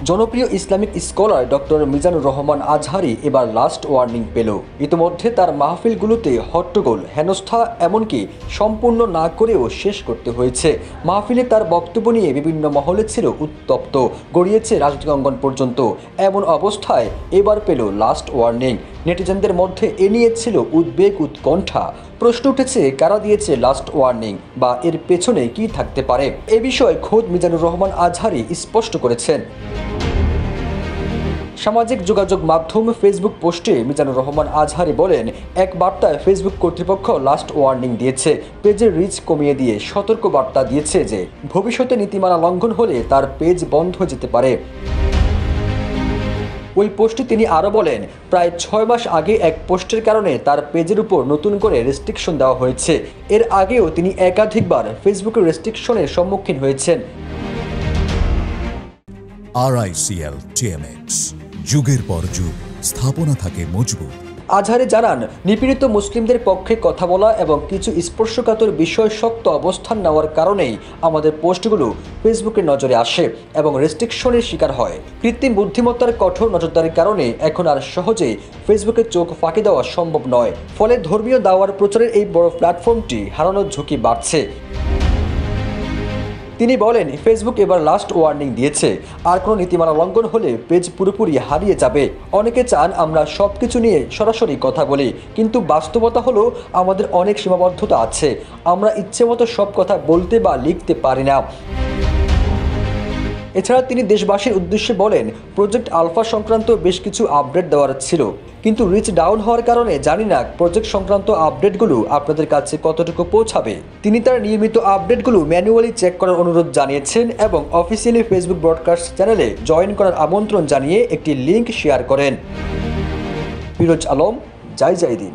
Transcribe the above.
জনপ্রিয় Islamic scholar doctor Mizanur Rahman Azhari এবার last warning পেল। ইতিমধ্যে তার মাহফিলগুলোতে হট্টগোল, হেনস্থা এমনকি সম্পূর্ণ না করেও শেষ করতে হয়েছে। মাহফিলে তার বক্তব্য নিয়ে বিভিন্ন মহলে ছিল উত্তপ্ত, গড়িয়েছে রাজনৈতিক অঙ্গন পর্যন্ত। এমন অবস্থায় এবার পেল লাস্ট ওয়ার্নিং। নেটিজেনদের মধ্যে এ নিয়ে ছিল উদ্বেগ, উৎকণ্ঠা। প্রশ্ন উঠেছে, কারা দিয়েছে লাস্ট ওয়ার্নিং বা এর পেছনে কি থাকতে পারে? এ বিষয়ে খোদ মিজানুর রহমান আজহারি স্পষ্ট করেছেন। সামাজিক যোগাযোগ মাধ্যম ফেসবুক পোস্টে মিজানুর রহমান আজহারি বলেন, এক বার্তায় ফেসবুক কর্তৃপক্ষ লাস্ট ওয়ার্নিং দিয়েছে, পেজের রিচ কমিয়ে দিয়ে সতর্ক বার্তা দিয়েছে যে ভবিষ্যতে নীতিমালা লঙ্ঘন হলে তার পেজ বন্ধ হয়ে যেতে পারে। ওই পোস্টে তিনি আরও বলেন, প্রায় 6 মাস আগে এক পোস্টের কারণে তার পেজের উপর নতুন করে রেস্ট্রিকশন দেওয়া হয়েছে। এর আগেও তিনি একাধিকবার ফেসবুকের রেস্ট্রিকশনের সম্মুখীন হয়েছেন। RICL TMX, যুগের পর যুগ স্থাপনা থাকে মজবুত। আজহারি জানান, নিপীড়িত মুসলিমদের পক্ষে কথা বলা এবং কিছু স্পর্শকাতর বিষয় শক্ত অবস্থান নেওয়ার কারণেই আমাদের পোস্টগুলো ফেসবুকের নজরে আসে এবং রেস্ট্রিকশনের শিকার হয়। কৃত্রিম বুদ্ধিমত্তার কঠোর নজরদারির কারণে এখন আর সহজেই ফেসবুকের চোখ ফাঁকি দেওয়া সম্ভব নয়। ফলে ধর্মীয় দাওয়ার প্রচারের এই বড় প্ল্যাটফর্মটি হারানোর ঝুঁকি বাড়ছে। তিনি বলেন, ফেসবুক এবার লাস্ট ওয়ার্নিং দিয়েছে। আর কোনো নীতিমালা লঙ্ঘন হলে পেজ পুরোপুরি হারিয়ে যাবে। অনেকে চান আমরা সব কিছু নিয়ে সরাসরি কথা বলি, কিন্তু বাস্তবতা হলো আমাদের অনেক সীমাবদ্ধতা আছে। আমরা ইচ্ছেমতো সব কথা বলতে বা লিখতে পারি না। এছাড়া তিনি দেশবাসীর উদ্দেশ্যে বলেন, প্রজেক্ট আলফা সংক্রান্ত বেশ কিছু আপডেট দেওয়ার ছিল, কিন্তু রিচ ডাউন হওয়ার কারণে জানি না প্রজেক্ট সংক্রান্ত আপডেটগুলো আপনাদের কাছে কতটুকু পৌঁছাবে। তিনি তার নিয়মিত আপডেটগুলো ম্যানুয়ালি চেক করার অনুরোধ জানিয়েছেন এবং অফিসিয়ালি ফেসবুক ব্রডকাস্ট চ্যানেলে জয়েন করার আমন্ত্রণ জানিয়ে একটি লিঙ্ক শেয়ার করেন। ফিরোজ আলম, জয় দিন।